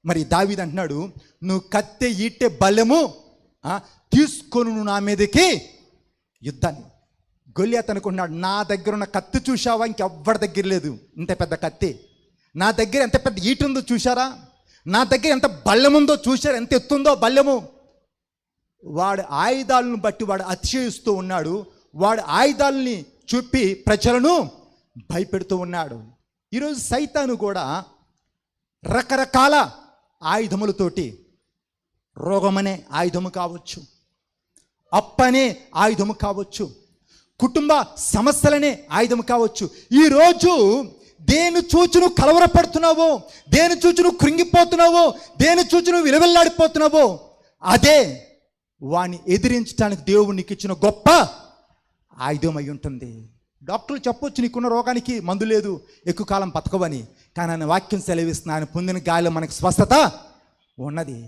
మరి దావీదు అంటున్నాడు, నువ్వు కత్తె ఈటె బలెము తీసుకొని నువ్వు నా మీదకి యుద్ధాన్ని. గొల్యాతు అనుకున్నాడు, నా దగ్గర ఉన్న కత్తి చూశావా? ఇంకెవ్వరి దగ్గర లేదు ఇంత పెద్ద కత్తి. నా దగ్గర ఎంత పెద్ద ఈట ఉందో చూశారా? నా దగ్గర ఎంత బల్లెం ఉందో చూశారా? ఎంత ఎత్తుందో బల్లెము. వాడు ఆయుధాలను బట్టి వాడు అతిశయిస్తూ ఉన్నాడు. వాడు ఆయుధాలని చూపి ప్రజలను భయపెడుతూ ఉన్నాడు. ఈరోజు సైతాను కూడా రకరకాల ఆయుధములతోటి, రోగమనే ఆయుధము కావచ్చు, అప్పనే ఆయుధము కావచ్చు, కుటుంబ సమస్యలనే ఆయుధము కావచ్చు. ఈరోజు దేని చూచి నువ్వు కలవరపడుతున్నావో, దేని చూచి నువ్వు కృంగిపోతున్నావో, దేని చూచి నువ్వు విలువెల్లాడిపోతున్నావో, అదే వాణ్ణి ఎదిరించడానికి దేవుడు నీకు ఇచ్చిన గొప్ప ఆయుధం అయి ఉంటుంది. డాక్టర్లు చెప్పొచ్చు నీకున్న రోగానికి మందు లేదు, ఎక్కువ కాలం బతకవని. కానీ ఆయన వాక్యం సెలవిస్తున్నా, ఆయన పొందిన గాలిలో మనకు స్వస్థత ఉన్నది.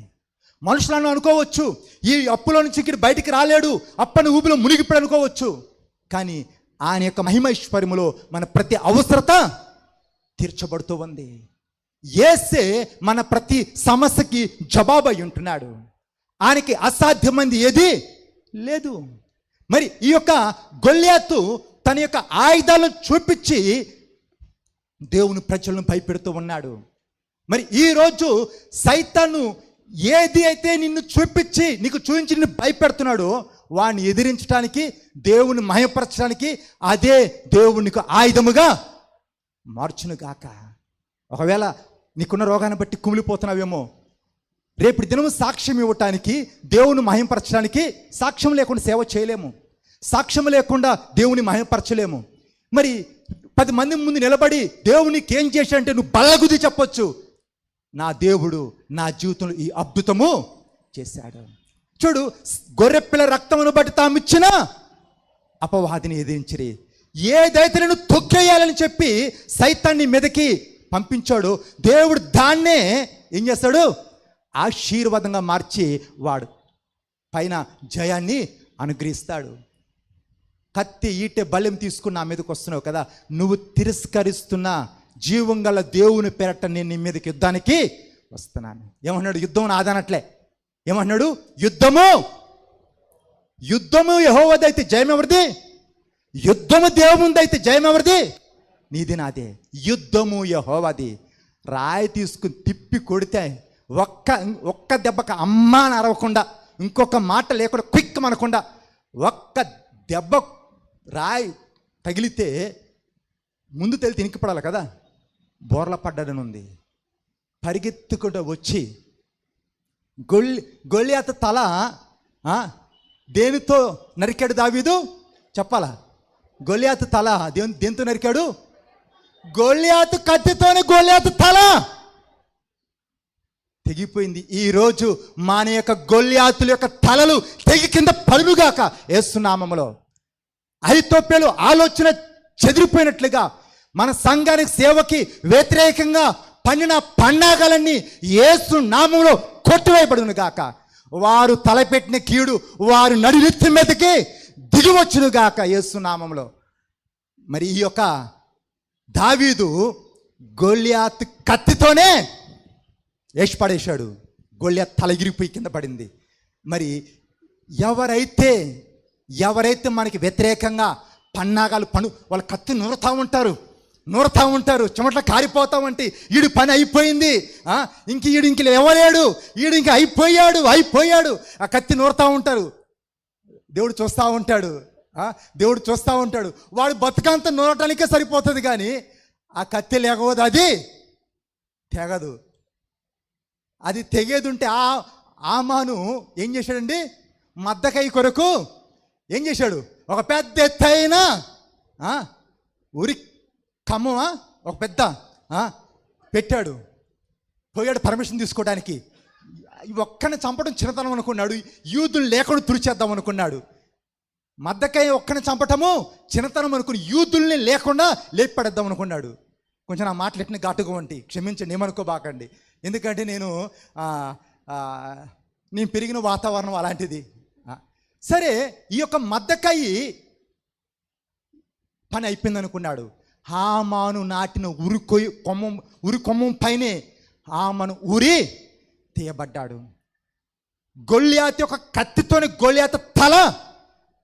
మనుషులను అనుకోవచ్చు, ఈ అప్పులో నుంచి ఇక్కడ బయటికి రాలేడు, అప్పని ఊపిలో మునిగిపోయి అనుకోవచ్చు. కానీ ఆయన యొక్క మహిమైశ్వర్యములో మన ప్రతి అవసరత తీర్చబడుతూ ఉంది. యేసే మన ప్రతి సమస్యకి జవాబు అయి ఉంటున్నాడు. ఆయనకి అసాధ్యమైంది ఏది లేదు. మరి ఈ యొక్క గొల్యాతు తన యొక్క ఆయుధాలను చూపించి దేవుని ప్రజలను భయపెడుతూ ఉన్నాడు. మరి ఈరోజు సైతాను ఏది అయితే నిన్ను చూపించి నీకు చూపించి నిన్ను భయపెడుతున్నాడో వాడిని ఎదిరించడానికి, దేవుని మహిమపరచడానికి అదే దేవునికి ఆయుధముగా మార్చును గాక. ఒకవేళ నీకున్న రోగాన్ని బట్టి కుమిలిపోతున్నావేమో, రేపు దినము సాక్ష్యం ఇవ్వటానికి, దేవుని మహిమపరచడానికి సాక్ష్యం లేకుండా సేవ చేయలేము, సాక్ష్యం లేకుండా దేవుని మహిమపరచలేము. మరి 10 మంది ముందు నిలబడి దేవునికి ఏం చేశాడంటే నువ్వు బల్లగుద్ది చెప్పొచ్చు, నా దేవుడు నా జీవితంలో ఈ అద్భుతము చేశాడు. చూడు, గొర్రెపిల్ల రక్తమును బట్టి తామిచ్చిన అపవాదిని ఎదిరించిరి. ఏదైతే నేను తొక్కేయాలని చెప్పి సైతాన్ని మీదకి పంపించాడు, దేవుడు దాన్నే ఏం చేస్తాడు? ఆశీర్వాదంగా మార్చి వాడు పైన జయాన్ని అనుగ్రహిస్తాడు. కత్తి ఈటె బలెం తీసుకుని నా మీదకి వస్తున్నావు కదా, నువ్వు తిరస్కరిస్తున్న జీవం గల దేవుని పేరట నేను నీ మీదకి యుద్ధానికి వస్తున్నాను. ఏమన్నాడు? యుద్ధం నాదనట్లే. ఏమన్నాడు? యుద్ధము యెహోవాదైతే జయం ఎవరిది? యుద్ధము దేవునిదైతే జయం ఎవరిది? నీది నాదే. యుద్ధము యెహోవాది. రాయి తీసుకుని తిప్పి కొడితే ఒక్క దెబ్బక అమ్మా అని అరవకుండా, ఇంకొక మాట లేకుండా, క్విక్ అనకుండా ఒక్క దెబ్బ రాయి తగిలితే ముందు తెలితే ఇనికిపడాలి కదా, బోర్ల పడ్డాడని ఉంది. పరిగెత్తుకుంటూ వచ్చి గొల్యాతు తల దేనితో నరికాడు దావీదు? చెప్పాలా? గొల్యాతు తల దేనితో నరికాడు? గొల్యాతు కత్తితోనే గొల్యాతు తల తెగిపోయింది. ఈరోజు మన యొక్క గొల్యాతుల యొక్క తలలు తెగి కింద పడునుగాక యేసు నామములో. అహితోపెలు ఆలోచన చెదిరిపోయినట్లుగా మన సంఘానికి సేవకి వ్యతిరేకంగా పన్నిన పన్నాగాలన్నీ యేసు నామములో కొట్టివేయబడును గాక. వారు తలపెట్టిన కీడు వారు నడినెత్తి మీదకి దిగివచ్చును గాక యేసు నామములో. మరి ఈ యొక్క దావీదు గొల్యాతు కత్తితోనే వేసి పడేశాడు. గొల్యాతు తలగిరిపోయి కింద పడింది. మరి ఎవరైతే మనకి వ్యతిరేకంగా పన్నాగాలు వాళ్ళ కత్తి నూరుతూ ఉంటారు, చెమట్ల కారిపోతామంటే ఈడు పని అయిపోయింది, ఇంక ఎవలేడు, ఈడు ఇంక అయిపోయాడు. ఆ కత్తి నూరుతూ ఉంటారు. దేవుడు చూస్తూ ఉంటాడు. వాడు బతుకంతా నూరటానికే సరిపోతుంది, కానీ ఆ కత్తి లేకపోతే అది తెగదు. అది తెగేది ఉంటే ఆమాను ఏం చేశాడండి? మద్దకాయ కొరకు ఏం చేశాడు? ఒక పెద్ద ఎత్తైన ఉరి కమ్మమా ఒక పెద్ద పెట్టాడు. పోయాడు పర్మిషన్ తీసుకోవడానికి. ఒక్కని చంపడం చిన్నతనం అనుకున్నాడు, యూదులు లేకుండా తుడిచేద్దాం అనుకున్నాడు. మద్దకాయ ఒక్కని చంపటము చిన్నతనం అనుకుని యూదుల్ని లేకుండా లేపడేద్దాం అనుకున్నాడు. కొంచెం నా మాటలు ఎట్టిన ఘాటుగా ఉంటే క్షమించండి, ఏమనుకోబాకండి. ఎందుకంటే నేను పెరిగిన వాతావరణం అలాంటిది. సరే, ఈ యొక్క మద్దకాయి పని అయిపోయింది అనుకున్నాడు. హామాను నాటిన ఉరి కొమ్మం పైనే హామాను ఊరి తీయబడ్డాడు. గొల్యాతు యొక్క కత్తితోని గొల్యాతు తల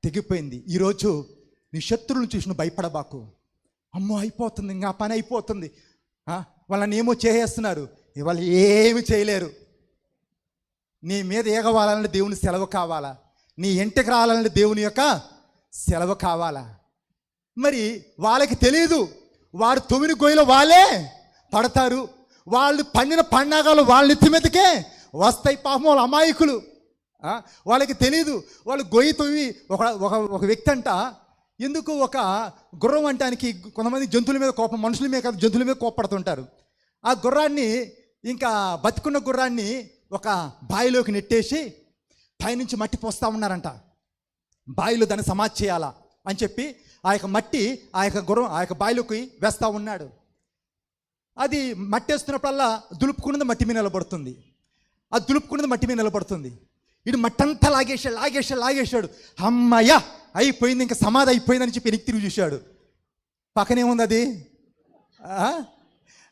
తెగిపోయింది. ఈరోజు నీ శత్రువులను చూసి నువ్వు భయపడబాకు. అమ్మో అయిపోతుంది, ఇంకా పని అయిపోతుంది, వాళ్ళని ఏమో చేసేస్తున్నారు, వాళ్ళు ఏమి చేయలేరు. నీ మీద ఏగవాలంటే దేవుని సెలవు కావాలా, నీ ఇంటికి రావాలంటే దేవుని యొక్క సెలవు కావాలా. మరి వాళ్ళకి తెలియదు, వారు తొమ్మిది గొయ్యలు వాళ్ళే పడతారు, వాళ్ళు పండిన పన్నాగాలు వాళ్ళ నెత్తి మీదకే వస్తాయి. పాపం వాళ్ళ అమాయకులు, వాళ్ళకి తెలీదు. వాళ్ళు గొయ్యి తొవ్వి ఒక వ్యక్తి అంట, ఎందుకు ఒక గుర్రం అంటానికి కొంతమంది జంతువుల మీద కోపం, మనుషుల మీద కాదు జంతువుల మీద కోపడుతుంటారు. ఆ గుర్రాన్ని, ఇంకా బతుకున్న గుర్రాన్ని ఒక బావిలోకి నెట్టేసి పైనుంచి మట్టి పోస్తూ ఉన్నారంట. బావిలో దాన్ని సమాధి చేయాలా అని చెప్పి ఆ యొక్క మట్టి ఆ యొక్క గుర్రం ఆ యొక్క బావిలోకి వేస్తూ ఉన్నాడు. అది మట్టి వేస్తున్నప్పుడల్లా దులుపుకున్నది మట్టి మీద నిలబడుతుంది, అది దులుపుకున్నది మట్టి మీద నిలబడుతుంది. ఇటు మట్టంతా లాగేశాడు. అమ్మయ్య అయిపోయింది, ఇంకా సమాధి అయిపోయిందని చెప్పి వెనక్కి తిరిగి చూశాడు. పక్కనేముంది అది,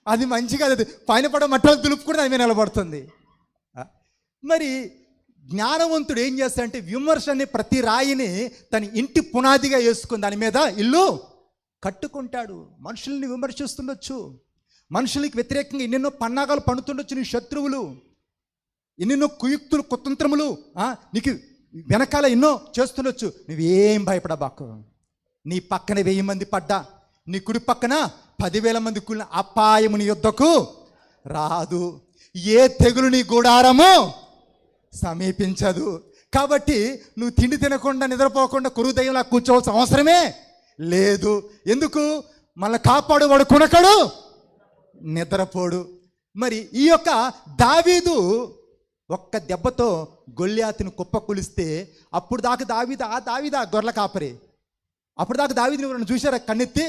అది మంచిగా అది పైన పడ మట్టలు దులుపుకుని అది మీద నిలబడుతుంది. మరి జ్ఞానవంతుడు ఏం చేస్తాడంటే విమర్శ అనే ప్రతి రాయిని తన ఇంటి పునాదిగా వేసుకుని దాని మీద ఇల్లు కట్టుకుంటాడు. మనుషుల్ని విమర్శిస్తుండొచ్చు, మనుషులకి వ్యతిరేకంగా ఎన్నెన్నో పన్నాగాలు పన్నుతుండొచ్చు, నీ శత్రువులు ఎన్నెన్నో కుయుక్తులు కుతంత్రములు నీకు వెనకాల ఎన్నో చేస్తుండొచ్చు. నువ్వేం భయపడబాకు. నీ పక్కన 1000 మంది పడ్డా, నీ కుడి పక్కన 10,000 మంది కూలిన అపాయము నీ యుద్ధకు రాదు, ఏ తెగులు నీ గుడారము సమీపించదు. కాబట్టి నువ్వు తిండి తినకుండా నిద్రపోకుండా కురువు దయ్యంలా కూర్చోవాల్సిన అవసరమే లేదు. ఎందుకు? మనల్ని కాపాడువాడు కునకడు, నిద్రపోడు. మరి ఈ యొక్క దావీదు ఒక్క దెబ్బతో గొల్యాతును కుప్పకూలిస్తే, అప్పుడు దాకా దావీదా గొర్రెల కాపరి, అప్పుడు దాకా దావీదుని ఎవరైనా చూశారా కన్నెత్తి?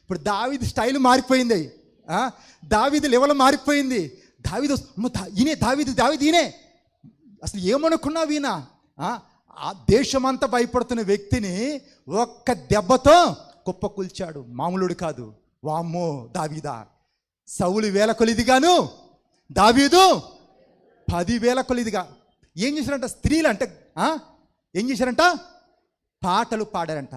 ఇప్పుడు దావీదు స్టైల్ మారిపోయింది, దావీదు లెవెల్ మారిపోయింది. దావీదు ఈయనే, అసలు ఏమనుకున్నావు ఈయన? ఆ దేశమంతా భయపడుతున్న వ్యక్తిని ఒక్క దెబ్బతో కుప్పకూల్చాడు. మామూలుడు కాదు. వామ్మో దావీదా! సౌలు 1000 కొలిదిగాను, దావీదు 10,000 కొలిదిగా. ఏం చేశారంట స్త్రీలు అంటే, ఏం చేశారంట? పాటలు పాడారంట.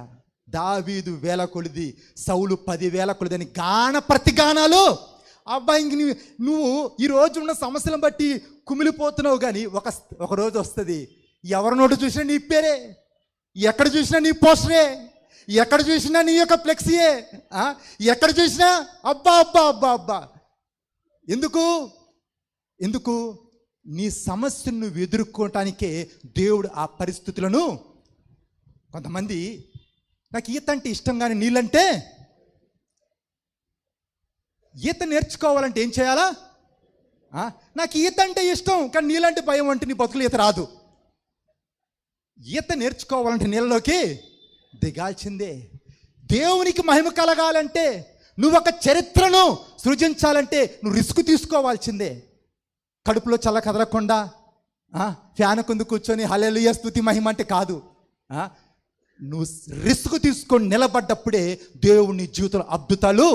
దావీదు 1000 కొలిది, సౌలు 10,000 కొలిది అని గాన ప్రతిగానాలు. అబ్బాయి ఇంక నువ్వు ఈ రోజు ఉన్న సమస్యలను బట్టి కుమిలిపోతున్నావు, కానీ ఒక రోజు వస్తుంది, ఎవరి నోటు చూసినా నీ పేరే, ఎక్కడ చూసినా నీ పోస్టరే, ఎక్కడ చూసినా నీ యొక్క ఫ్లెక్సీయే, ఎక్కడ చూసినా అబ్బా అబ్బా అబ్బా అబ్బా. ఎందుకు? నీ సమస్యను నువ్వు ఎదుర్కోవటానికే దేవుడు ఆ పరిస్థితులను. కొంతమంది నాకు ఈత అంటే ఇష్టం, కానీ నీళ్ళంటే, ఈత నేర్చుకోవాలంటే ఏం చేయాలా? నాకు ఈత అంటే ఇష్టం కానీ నీళ్ళంటే భయం అంటే నీ బతుకులు ఈత రాదు. ఈత నేర్చుకోవాలంటే నీళ్ళలోకి దిగాల్సిందే. దేవునికి మహిమ కలగాలంటే, నువ్వు ఒక చరిత్రను సృజించాలంటే నువ్వు రిస్క్ తీసుకోవాల్సిందే. కడుపులో చల్ల కదలకుండా ఫ్యాన్ కింద కూర్చొని హల్లెలూయా స్తుతి మహిమ అంటే కాదు. నువ్వు రిస్క్ తీసుకొని నిలబడ్డప్పుడే దేవుని జీవితంలో అద్భుతాలు